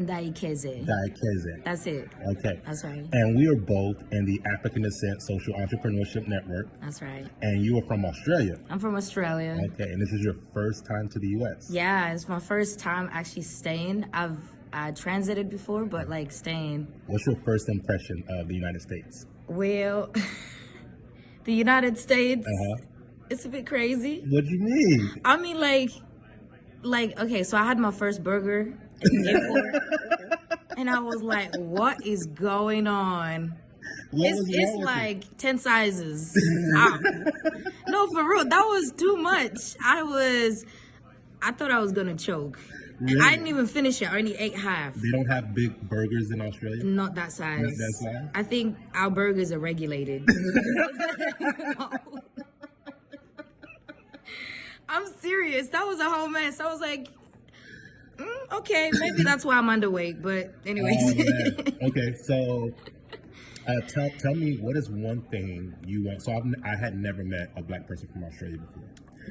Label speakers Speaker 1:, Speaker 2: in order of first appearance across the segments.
Speaker 1: 𝗧𝗿𝗃𝗃𝗍𝗂.
Speaker 2: 𝗧𝗿𝗃𝗃𝗍𝗂.
Speaker 1: That's it.
Speaker 2: Okay.
Speaker 1: That's right.
Speaker 2: And we are both in the African Descent Social Entrepreneurship Network.
Speaker 1: That's right.
Speaker 2: And you are from Australia.
Speaker 1: I'm from Australia.
Speaker 2: Okay, and this is your first time to the U.S.
Speaker 1: Yeah, it's my first time actually staying. I've transited before, but like staying.
Speaker 2: What's your first impression of the United States?
Speaker 1: Well, the United States, it's a bit crazy.
Speaker 2: What do you mean?
Speaker 1: I mean, like, okay, so I had my first burger in the airport, and I was like, what is going on? It's like 10 sizes. No, for real, that was too much. I thought I was gonna choke.
Speaker 2: Really?
Speaker 1: I didn't even finish it. I only ate half.
Speaker 2: They don't have big burgers in Australia?
Speaker 1: Not that size.
Speaker 2: Not that size?
Speaker 1: I think our burgers are regulated. I'm serious. That was a whole mess. I was like, okay, maybe that's why I'm underweight. But anyways.
Speaker 2: Okay, so tell me, what is one thing you want? So I had never met a black person from Australia before.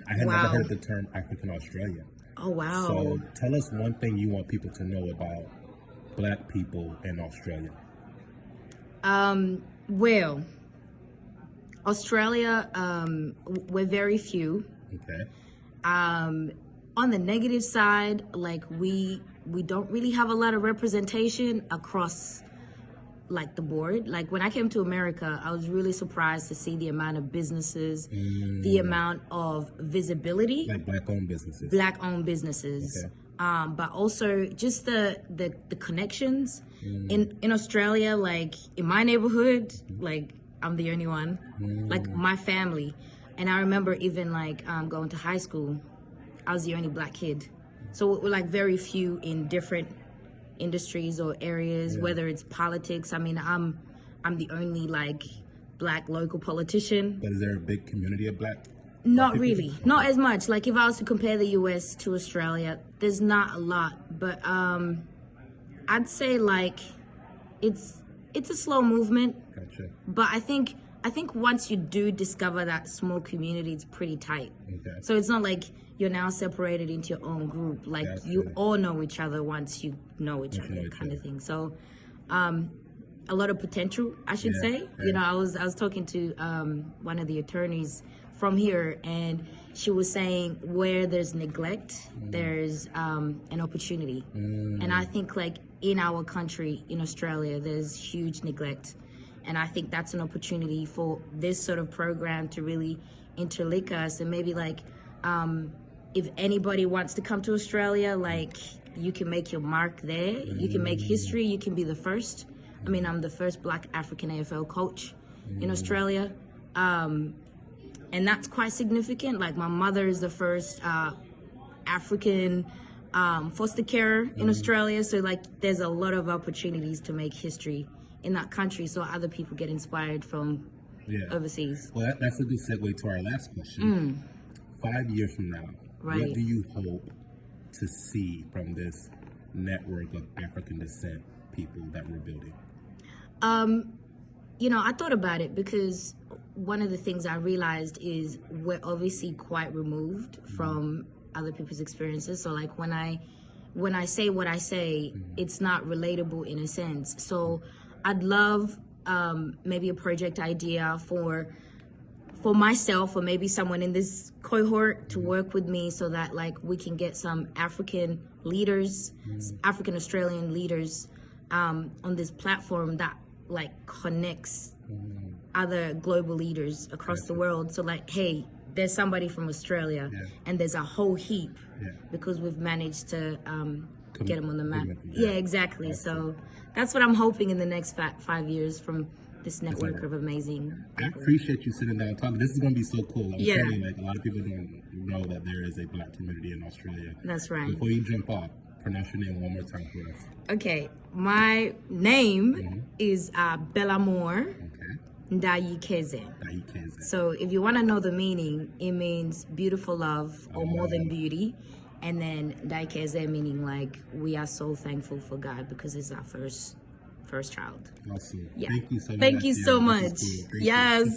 Speaker 2: I had never heard the term African Australian.
Speaker 1: Oh, wow.
Speaker 2: So tell us one thing you want people to know about black people in Australia.
Speaker 1: Well, Australia, we're very few.
Speaker 2: Okay.
Speaker 1: On the negative side, like we don't really have a lot of representation across like the board. Like when I came to America, I was really surprised to see the amount of businesses, the amount of visibility.
Speaker 2: Like black-owned businesses.
Speaker 1: Black-owned businesses. Okay. But also just the connections. In Australia, like in my neighborhood, like I'm the only one. Like my family. And I remember even like going to high school, I was the only black kid. So we're like very few in different industries or areas, whether it's politics. I mean, I'm the only like black local politician.
Speaker 2: But is there a big community of black?
Speaker 1: Not really, not as much. Like if I was to compare the US to Australia, there's not a lot. But I'd say like it's a slow movement.
Speaker 2: Gotcha.
Speaker 1: But I think once you do discover that small community, it's pretty tight.
Speaker 2: Okay.
Speaker 1: So it's not like you're now separated into your own group. Like you all know each other once you know each other, kind of thing. So a lot of potential, I should say. Yeah. You know, I was talking to one of the attorneys from here, and she was saying where there's neglect, there's an opportunity. And I think like in our country, in Australia, there's huge neglect. And I think that's an opportunity for this sort of program to really interlink us. And maybe like, if anybody wants to come to Australia, like you can make your mark there. You can make history. You can be the first. I mean, I'm the first black African AFL coach in Australia. And that's quite significant. Like my mother is the first African foster carer in Australia. So like there's a lot of opportunities to make history in that country, so other people get inspired from overseas.
Speaker 2: Well, that's a good segue to our last question. 5 years from now, what do you hope to see from this network of African descent people that we're building?
Speaker 1: You know, I thought about it because one of the things I realized is we're obviously quite removed from other people's experiences. So like when I say what I say, it's not relatable in a sense. So I'd love maybe a project idea for myself or maybe someone in this cohort to work with me so that like we can get some African leaders, African Australian leaders on this platform that like connects other global leaders across the world. So like, hey, there's somebody from Australia and there's a whole heap because we've managed to get them on the map. Yeah, exactly. So that's what I'm hoping in the next 5 years from this network of amazing people.
Speaker 2: I appreciate you sitting down and talking. This is going to be so cool. I'm telling you, like, a lot of people don't know that there is a black community in Australia.
Speaker 1: That's right.
Speaker 2: Before you jump off, pronounce your name one more time for us.
Speaker 1: Okay. My name is Bellamore.
Speaker 2: 𝗧𝗿𝗃𝗃𝗍𝗂.
Speaker 1: So if you want to know the meaning, it means beautiful love or more than beauty. And then 𝗧𝗿𝗃𝗍𝗁 meaning like we are so thankful for God because it's our first child.
Speaker 2: Awesome.
Speaker 1: Yeah.
Speaker 2: Thank you so much.
Speaker 1: Thank you so much.
Speaker 2: Cool.
Speaker 1: Yes.